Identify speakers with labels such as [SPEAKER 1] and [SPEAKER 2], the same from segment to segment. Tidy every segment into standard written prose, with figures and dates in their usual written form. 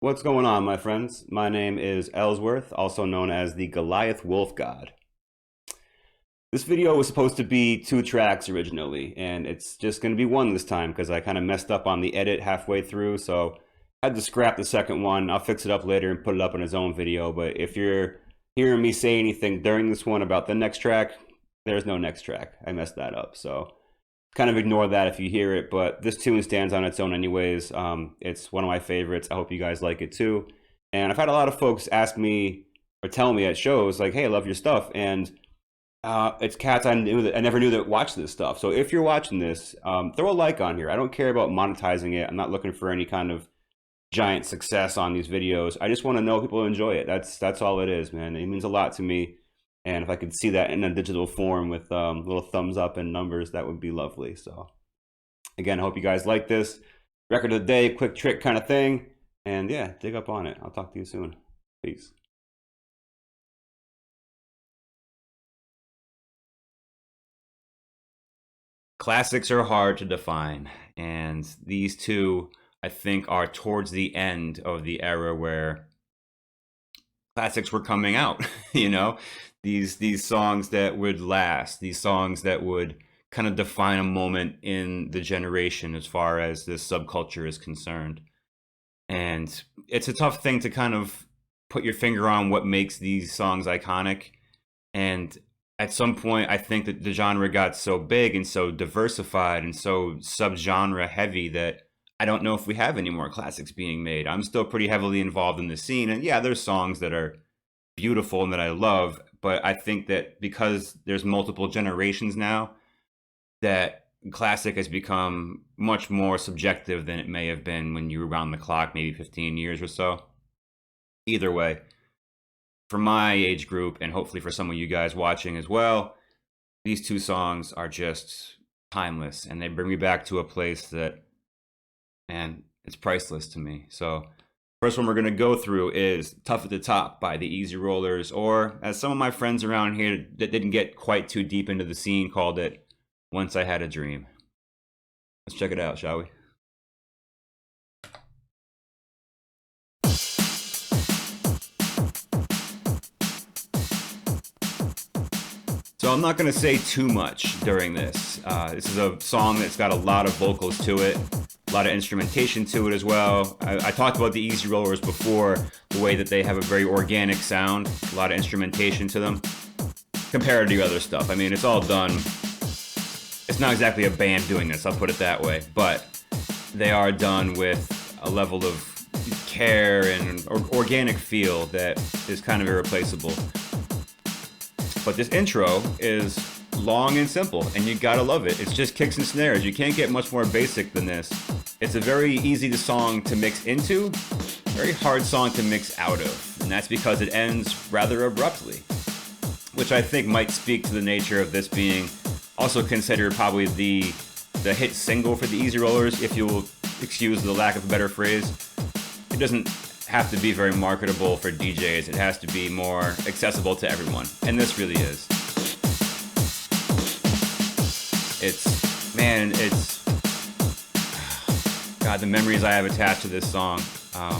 [SPEAKER 1] What's going on, my friends? My name is Ellsworth, also known as the Goliath Wolf God. This video was supposed to be 2 tracks originally, and it's just going to be one this time because I kind of messed up on the edit halfway through, so I had to scrap the second one. I'll fix it up later and put it up in its own video, but if you're hearing me say anything during this one about the next track, there's no next track. I messed that up, so kind of ignore that if you hear it, but this tune stands on its own anyways. It's one of my favorites. I hope you guys like it too. And I've had a lot of folks ask me or tell me at shows like, hey, I love your stuff. And it's cats I never knew that watched this stuff. So if you're watching this, throw a like on here. I don't care about monetizing it. I'm not looking for any kind of giant success on these videos. I just want to know people enjoy it. That's all it is, man. It means a lot to me. And if I could see that in a digital form with little thumbs up and numbers, that would be lovely. So again, I hope you guys like this. Record of the day, quick trick kind of thing. And yeah, dig up on it. I'll talk to you soon. Peace. Classics are hard to define. And these two, I think, are towards the end of the era where classics were coming out, you know? These songs that would last, these songs that would kind of define a moment in the generation as far as this subculture is concerned. And it's a tough thing to kind of put your finger on what makes these songs iconic. And at some point, I think that the genre got so big and so diversified and so subgenre heavy that I don't know if we have any more classics being made. I'm still pretty heavily involved in the scene. And yeah, there's songs that are beautiful and that I love, but I think that because there's multiple generations now, that classic has become much more subjective than it may have been when you were around the clock, maybe 15 years or so. Either way, for my age group, and hopefully for some of you guys watching as well, these two songs are just timeless, and they bring me back to a place that, man, it's priceless to me. So first one we're going to go through is Tough at the Top by the Easy Rollers, or as some of my friends around here that didn't get quite too deep into the scene called it, Once I Had a Dream. Let's check it out, shall we? So I'm not going to say too much during this. This is a song that's got a lot of vocals to it. A lot of instrumentation to it as well. I talked about the Easy Rollers before, the way that they have a very organic sound, a lot of instrumentation to them, compared to other stuff. I mean, it's all done. It's not exactly a band doing this, I'll put it that way, but they are done with a level of care and organic feel that is kind of irreplaceable. But this intro is long and simple, and you gotta love it. It's just kicks and snares. You can't get much more basic than this. It's a very easy song to mix into, very hard song to mix out of, and that's because it ends rather abruptly, which I think might speak to the nature of this being also considered probably the hit single for the Easy Rollers, if you'll excuse the lack of a better phrase. It doesn't have to be very marketable for DJs. It has to be more accessible to everyone, and this really is. It's God, the memories I have attached to this song. A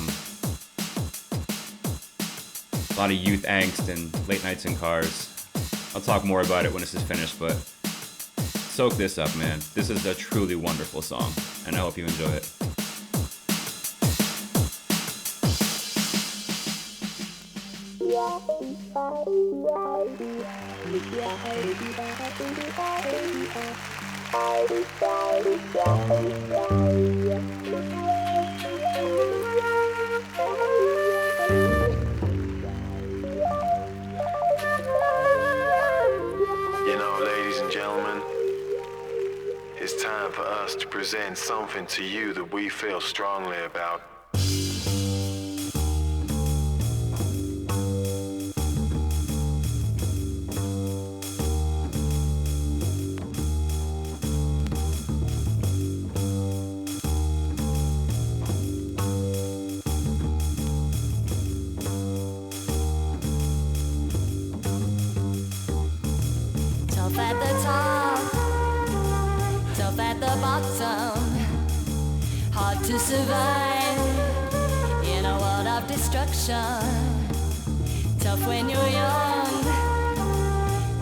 [SPEAKER 1] lot of youth angst and late nights in cars. I'll talk more about it when this is finished, but soak this up, man. This is a truly wonderful song, and I hope you enjoy it.
[SPEAKER 2] Ladies and gentlemen, it's time for us to present something to you that we feel strongly about.
[SPEAKER 3] Tough at the top, tough at the bottom, hard to survive in a world destruction. Tough when you're young.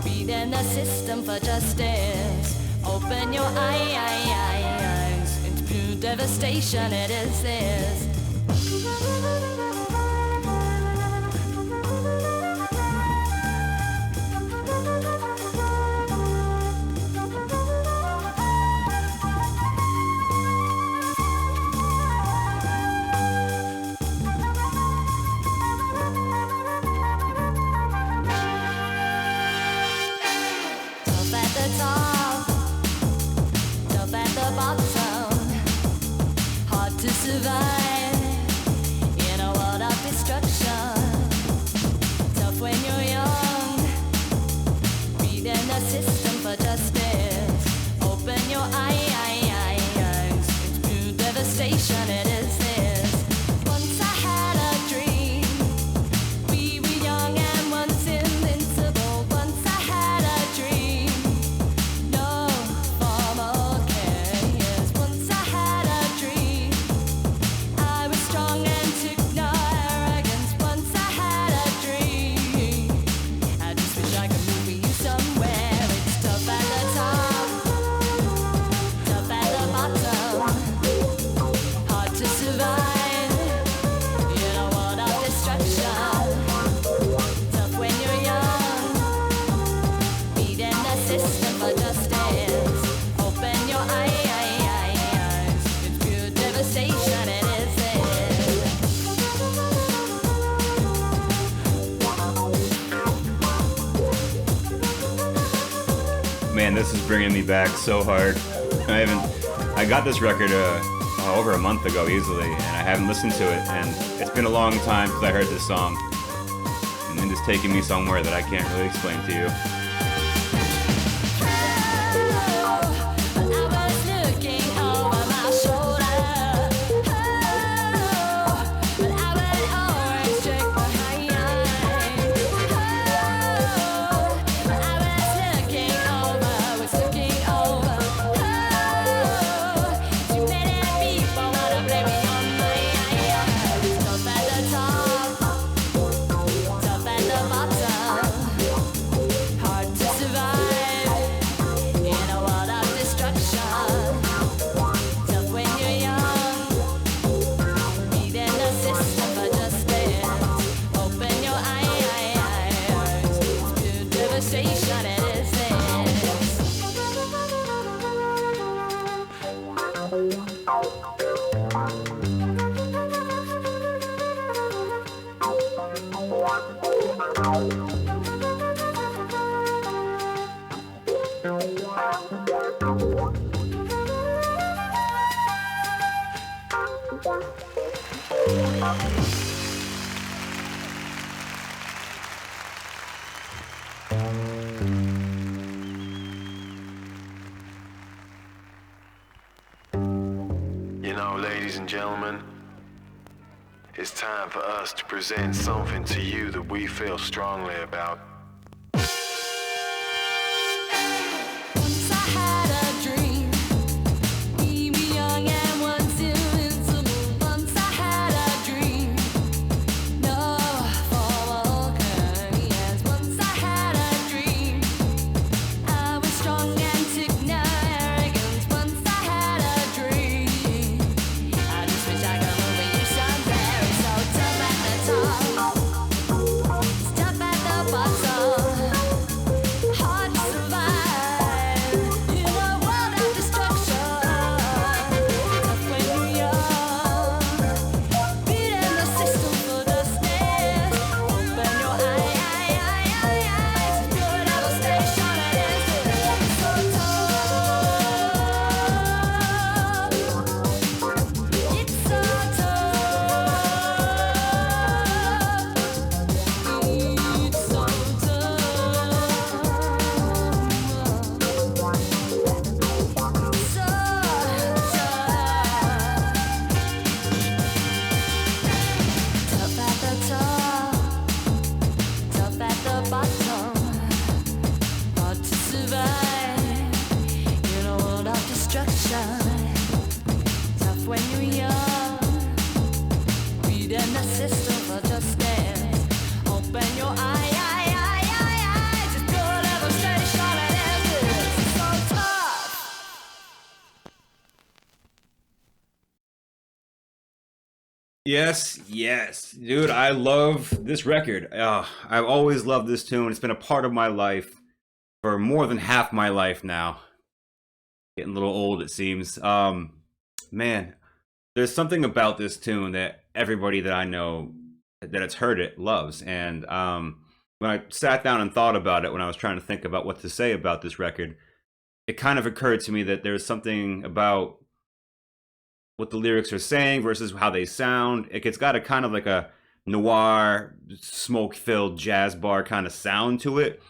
[SPEAKER 3] Beating the system for justice. Open your eyes. It's pure devastation, it is this. Survive in a world of destruction. Tough when you're young. Beating the system for justice. Open your eyes. It's pure devastation, it is this. Once I had a dream. We were young and once invincible. Once I had a dream. No formal care. Yes, once I had a dream. I was strong and took no arrogance. Once I had a dream. I just wish I could move you somewhere. It's tough at the top, tough at the bottom. Hard to survive in a world of destruction. Tough when you're young. Beating the system for justice. Open your eyes. It's pure devastation. It is
[SPEAKER 1] Man, this is bringing me back so hard. I got this record over a month ago easily, and I haven't listened to it, and it's been a long time since I heard this song. And it's taking me somewhere that I can't really explain to you.
[SPEAKER 2] You know, ladies and gentlemen, it's time for us to present something to you that we feel strongly about.
[SPEAKER 3] Once I had a dream. We were young and once invincible. Once I had a dream. No formal careers. Once I had a dream. I was strong and took no arrogance. Once I had a dream. I just wish I could move you somewhere. It's so tough at the top, it's tough at the bottom.
[SPEAKER 1] Yes, yes, dude. I love this record. I've always loved this tune. It's been a part of my life for more than half my life now. Getting a little old, it seems. Man, there's something about this tune that everybody that I know that has heard it loves. And when I sat down and thought about it, when I was trying to think about what to say about this record, it kind of occurred to me that there's something about what the lyrics are saying versus how they sound. It's got a kind of like a noir, smoke filled jazz bar kind of sound to it.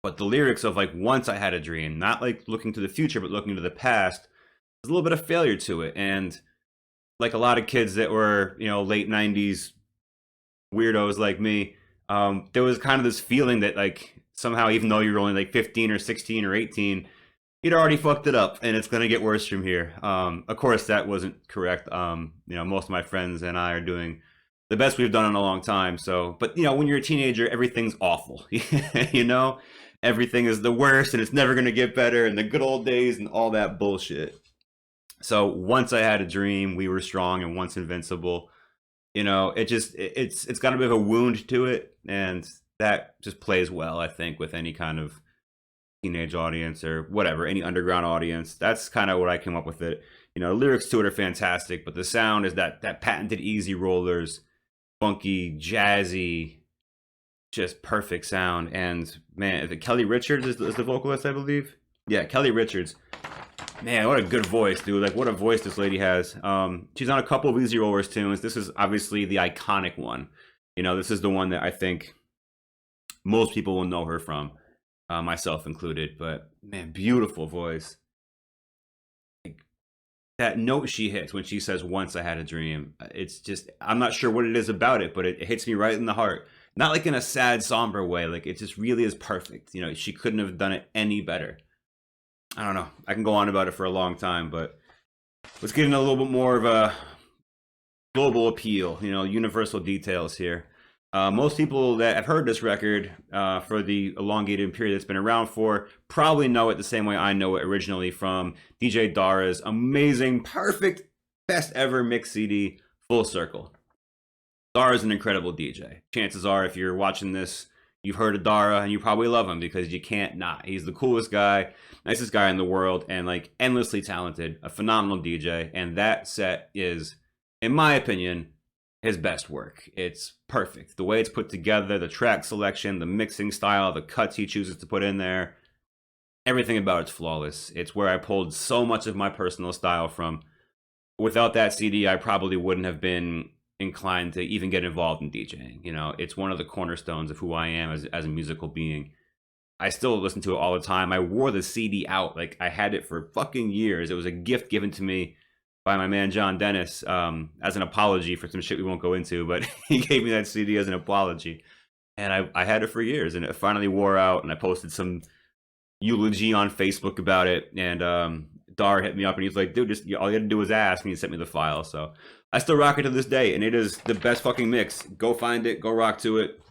[SPEAKER 1] But the lyrics of like "Once I Had a Dream," not like looking to the future, but looking to the past, there's a little bit of failure to it. And like a lot of kids that were, late '90s weirdos like me, there was kind of this feeling that like somehow, even though you're only like 15 or 16 or 18, you'd already fucked it up and it's going to get worse from here. Of course, that wasn't correct. Most of my friends and I are doing the best we've done in a long time. So, but when you're a teenager, everything's awful. you know, Everything is the worst and it's never going to get better and the good old days and all that bullshit. So once I had a dream, we were strong and once invincible. It's got a bit of a wound to it, and that just plays well, I think, with any kind of teenage audience or whatever, any underground audience. That's kind of what I came up with it. Lyrics to it are fantastic, but the sound is that patented easy rollers, funky, jazzy, just perfect sound. And man, Kelly Richards is the vocalist, I believe. Yeah, Kelly Richards. Man, what a good voice, dude. Like, what a voice this lady has. She's on a couple of Easy Rollers tunes. This is obviously the iconic one. This is the one that I think most people will know her from, myself included. But, man, beautiful voice. Like, that note she hits when she says, "Once I Had a Dream," it's just, I'm not sure what it is about it, but it hits me right in the heart. Not like in a sad, somber way. Like, it just really is perfect. She couldn't have done it any better. I don't know. I can go on about it for a long time, but let's get into a little bit more of a global appeal, universal details here. Most people that have heard this record for the elongated period it's been around for probably know it the same way I know it originally from DJ Dara's amazing, perfect, best ever mix CD, Full Circle. Dara's an incredible DJ. Chances are, if you're watching this, you've heard of Dara and you probably love him because you can't not. He's the coolest guy, nicest guy in the world, and like endlessly talented, a phenomenal DJ. And that set is, in my opinion, his best work. It's perfect. The way it's put together, the track selection, the mixing style, the cuts he chooses to put in there, everything about it's flawless. It's where I pulled so much of my personal style from. Without that CD, I probably wouldn't have been inclined to even get involved in DJing. It's one of the cornerstones of who I am as a musical being. I still listen to it all the time. I wore the CD out. Like, I had it for fucking years. It was a gift given to me by my man John Dennis as an apology for some shit we won't go into, but he gave me that CD as an apology. And I had it for years, and it finally wore out, and I posted some eulogy on Facebook about it, and Dar hit me up, and he's like, "Dude, just all you had to do was ask," and he sent me the file. So I still rock it to this day, and it is the best fucking mix. Go find it, go rock to it.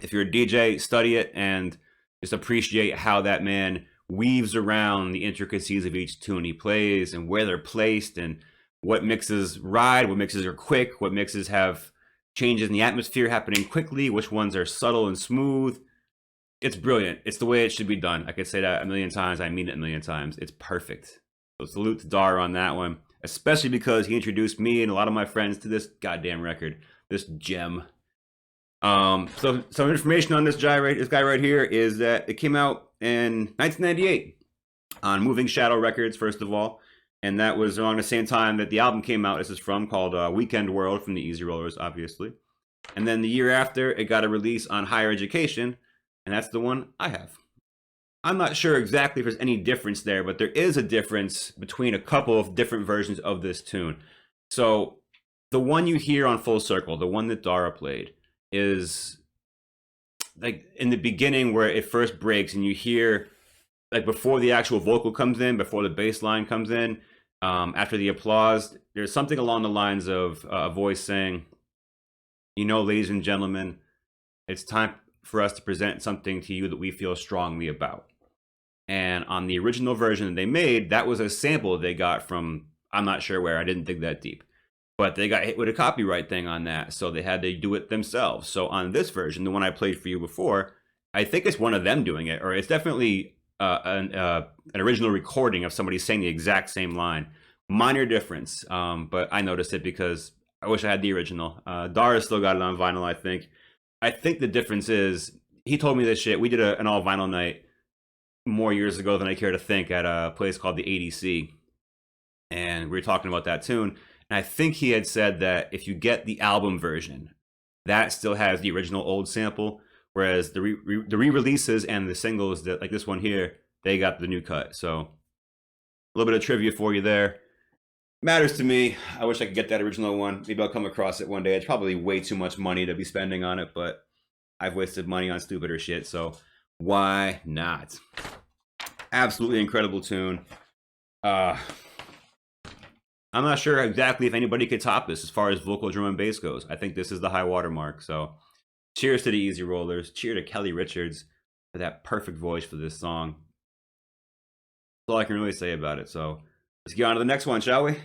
[SPEAKER 1] If you're a DJ, study it, and just appreciate how that man weaves around the intricacies of each tune he plays and where they're placed and what mixes ride, what mixes are quick, what mixes have changes in the atmosphere happening quickly, which ones are subtle and smooth. It's brilliant. It's the way it should be done. I could say that a million times. I mean it a million times. It's perfect. So salute to Dar on that one, especially because he introduced me and a lot of my friends to this goddamn record, this gem. So some information on this guy right here is that it came out in 1998 on Moving Shadow Records, first of all, and that was around the same time that the album came out. This is from called Weekend World from the Easy Rollers, obviously. And then the year after, it got a release on Higher Education, and that's the one I have. I'm not sure exactly if there's any difference there, but there is a difference between a couple of different versions of this tune. So the one you hear on Full Circle, the one that Dara played, is like in the beginning where it first breaks and you hear like before the actual vocal comes in, before the bass line comes in, after the applause, there's something along the lines of a voice saying, "Ladies and gentlemen, it's time for us to present something to you that we feel strongly about." And on the original version that they made, that was a sample they got from, I'm not sure where, I didn't dig that deep. but they got hit with a copyright thing on that, so they had to do it themselves. So on this version, the one I played for you before, I think it's one of them doing it, or it's definitely an original recording of somebody saying the exact same line. Minor difference, but I noticed it because I wish I had the original. Dara still got it on vinyl, I think. I think the difference is, he told me this shit. We did an all vinyl night more years ago than I care to think at a place called the ADC, and we were talking about that tune. And I think he had said that if you get the album version, that still has the original old sample, whereas the re-releases and the singles that, like this one here, they got the new cut. So a little bit of trivia for you there. Matters to me. I wish I could get that original one. Maybe I'll come across it one day. It's probably way too much money to be spending on it, but I've wasted money on stupider shit, so why not? Absolutely incredible tune. I'm not sure exactly if anybody could top this as far as vocal, drum, and bass goes. I think this is the high watermark. So cheers to the Easy Rollers. Cheer to Kelly Richards for that perfect voice for this song. That's all I can really say about it. So let's get on to the next one, shall we?